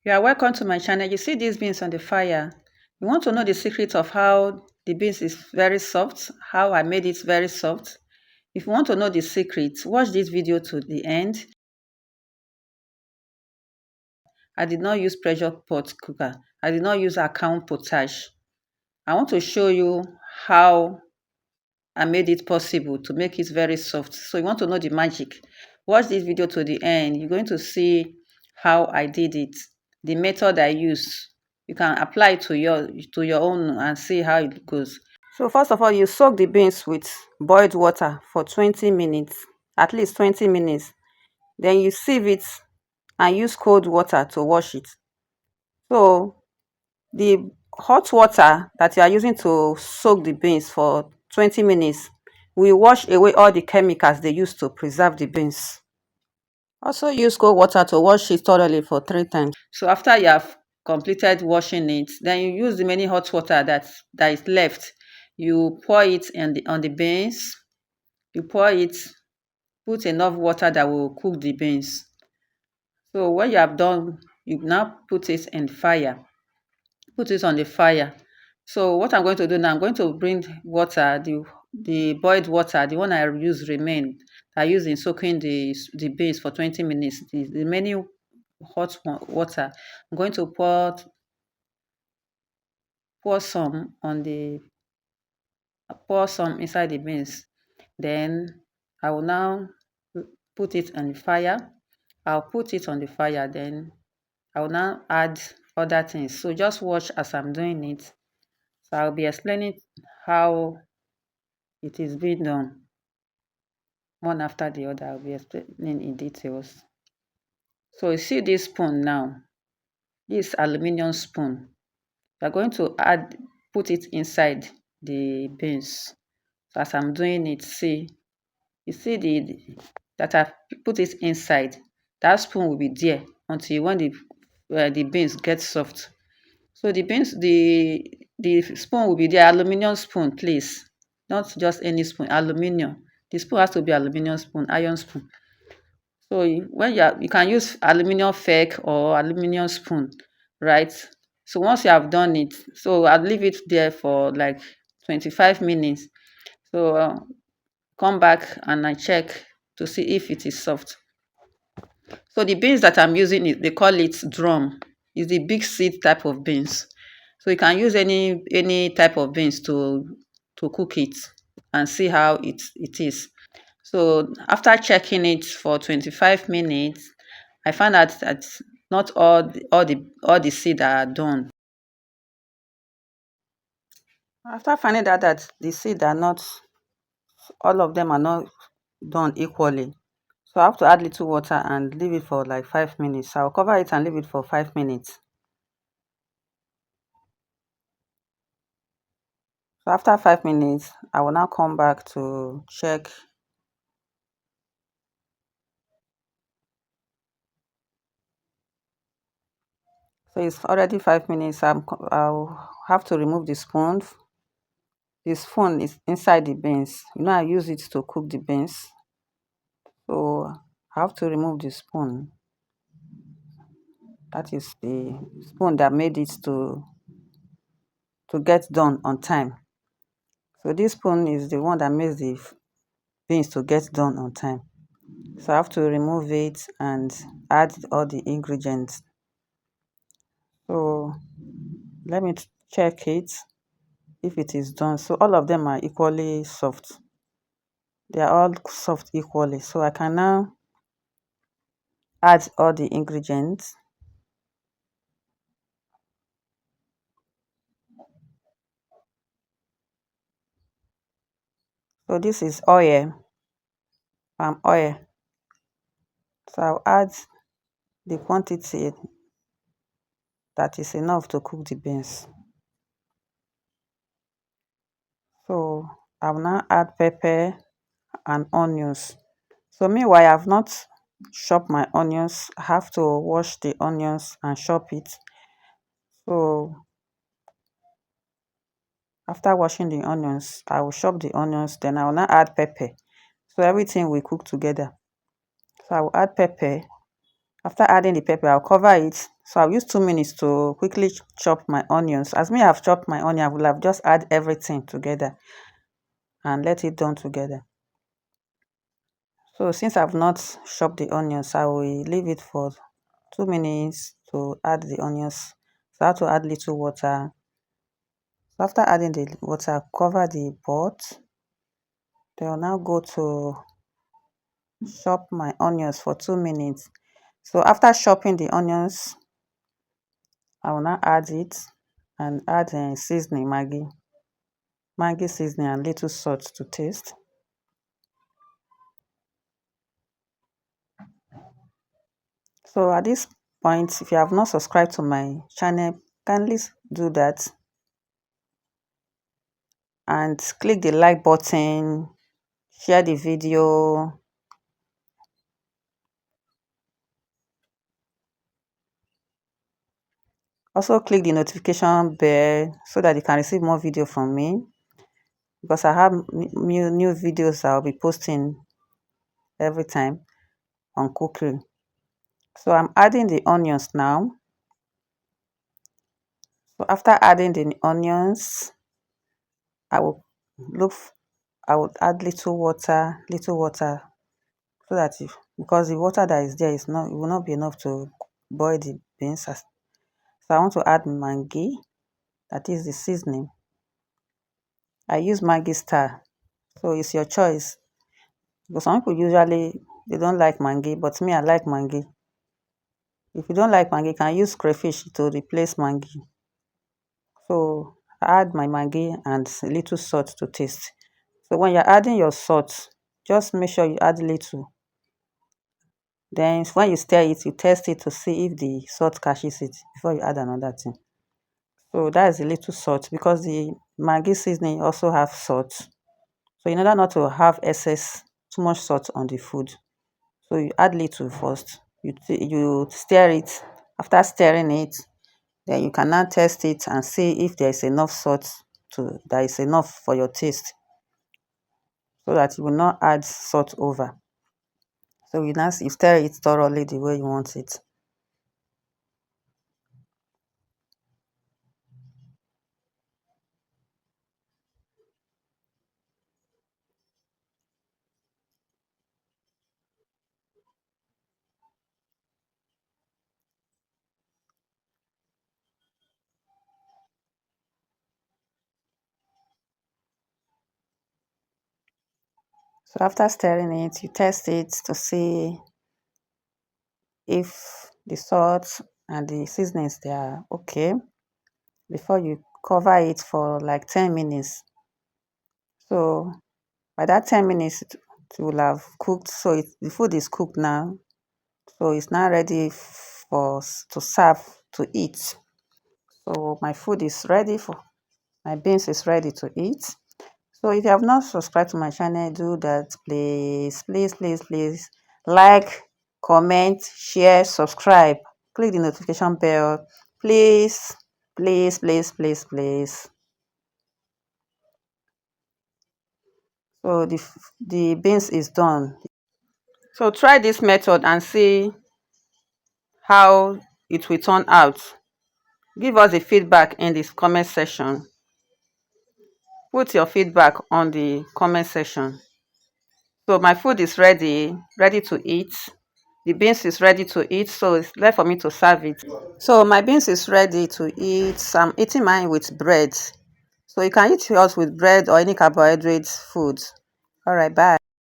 You are welcome to my channel. You see these beans on the fire. You want to know the secret of how the beans is very soft, how I made it very soft. If you want to know the secret, watch this video to the end. I did not use pressure pot cooker. I did not use account potash. I want to show you how I made it possible to make it very soft. So you want to know the magic. Watch this video to the end. You're going to see how I did it, the method I use. You can apply it to your own and see how it goes. So first of all, you soak the beans with boiled water for 20 minutes, at least 20 minutes. Then you sieve it and use cold water to wash it. So the hot water that you are using to soak the beans for 20 minutes will wash away all the chemicals they use to preserve the beans. Also use cold water to wash it thoroughly for 3 times. So after you have completed washing it, then you use the many hot water that is left. You pour it on the beans. You pour it, put enough water that will cook the beans. So when you have done, you now put it in fire. Put it on the fire. So what I'm going to do now, I'm going to bring water, the boiled water, the one I use remain. I use in soaking the beans for 20 minutes. The many water. I'm going to pour some on the pour some inside the beans. Then I will now put it on the fire. I'll put it on the fire. Then I will now add other things. So just watch as I'm doing it. So I'll be explaining how it is being done one after the other. I'll be explaining in details. So you see this spoon now, this aluminum spoon. We're going to put it inside the beans. So as I'm doing it, you see that I've put it inside. That spoon will be there until when the beans get soft. So the spoon will be there, aluminum spoon, please. Not just any spoon, aluminum. The spoon has to be aluminum spoon, iron spoon. So when you can use aluminum fork or aluminum spoon, right? So once you have done it, so I'll leave it there for like 25 minutes. So come back and I check to see if it is soft. So the beans that I'm using, they call it drum. It's the big seed type of beans. So you can use any type of beans to cook it and see how it is. So after checking it for 25 minutes, I found out that not all the seed are done. After finding out that the seed are not all of them are not done equally, so I have to add little water and leave it for like 5 minutes. I'll cover it and leave it for 5 minutes. So after 5 minutes, I will now come back to check. So it's already 5 minutes. I'll have to remove the spoon. The spoon is inside the beans. I use it to cook the beans. So I have to remove the spoon. That is the spoon that made it to get done on time. So this spoon is the one that makes the beans to get done on time. So I have to remove it and add all the ingredients. So let me check it if it is done. So all of them are equally soft. They are all soft equally. So I can now add all the ingredients. So this is oil, palm oil. So I'll add the quantity that is enough to cook the beans. So I will now add pepper and onions. So meanwhile, I have not chopped my onions. I have to wash the onions and chop it. So after washing the onions, I will chop the onions. Then I will now add pepper. So everything will cook together. So I will add pepper. After adding the pepper, I'll cover it So I'll use 2 minutes to quickly chop my onions. As me I've chopped my onion, I will have just add everything together and let it done together. So since I've not chopped the onions, I will leave it for 2 minutes to add the onions. So I have to add little water. So after adding the water, cover the pot. Then I'll now go to chop my onions for 2 minutes. So after chopping the onions, I will now add it and add seasoning, Maggi seasoning and little salt to taste. So at this point, if you have not subscribed to my channel, kindly do that and click the like button, share the video. Also click the notification bell so that you can receive more video from me, because I have new videos I'll be posting every time on cooking. So I'm adding the onions now. So after adding the onions, I will look I would add little water, so that because the water that is there is not, it will not be enough to boil the beans. So I want to add Maggi, that is the seasoning. I use Maggi star, so it's your choice. Because some people usually they don't like Maggi, but me I like Maggi. If you don't like Maggi, you can use crayfish to replace Maggi. So I add my Maggi and a little salt to taste. So when you're adding your salt, just make sure you add little. Then when you stir it, you test it to see if the salt catches it before you add another thing. So that is a little salt, because the Maggi seasoning also have salt. So in order not to have too much salt on the food, so you add little first. You stir it. After stirring it, then you can now test it and see if there is enough salt that is enough for your taste, so that you will not add salt over. So you stir it thoroughly the way you want it. So after stirring it, you test it to see if the salt and the seasonings they are okay, before you cover it for like 10 minutes. So by that 10 minutes, it will have cooked. So the food is cooked now. So it's now ready to serve, to eat. So my food is ready for my beans is ready to eat. So if you have not subscribed to my channel, do that, please, please, please, please. Like, comment, share, subscribe. Click the notification bell. Please, please, please, please, please. So the beans is done. So try this method and see how it will turn out. Give us a feedback in this comment section. Put your feedback on the comment section. So my food is ready to eat. The beans is ready to eat, so it's left for me to serve it. So my beans is ready to eat. So I'm eating mine with bread. So you can eat yours with bread or any carbohydrate food. All right, bye.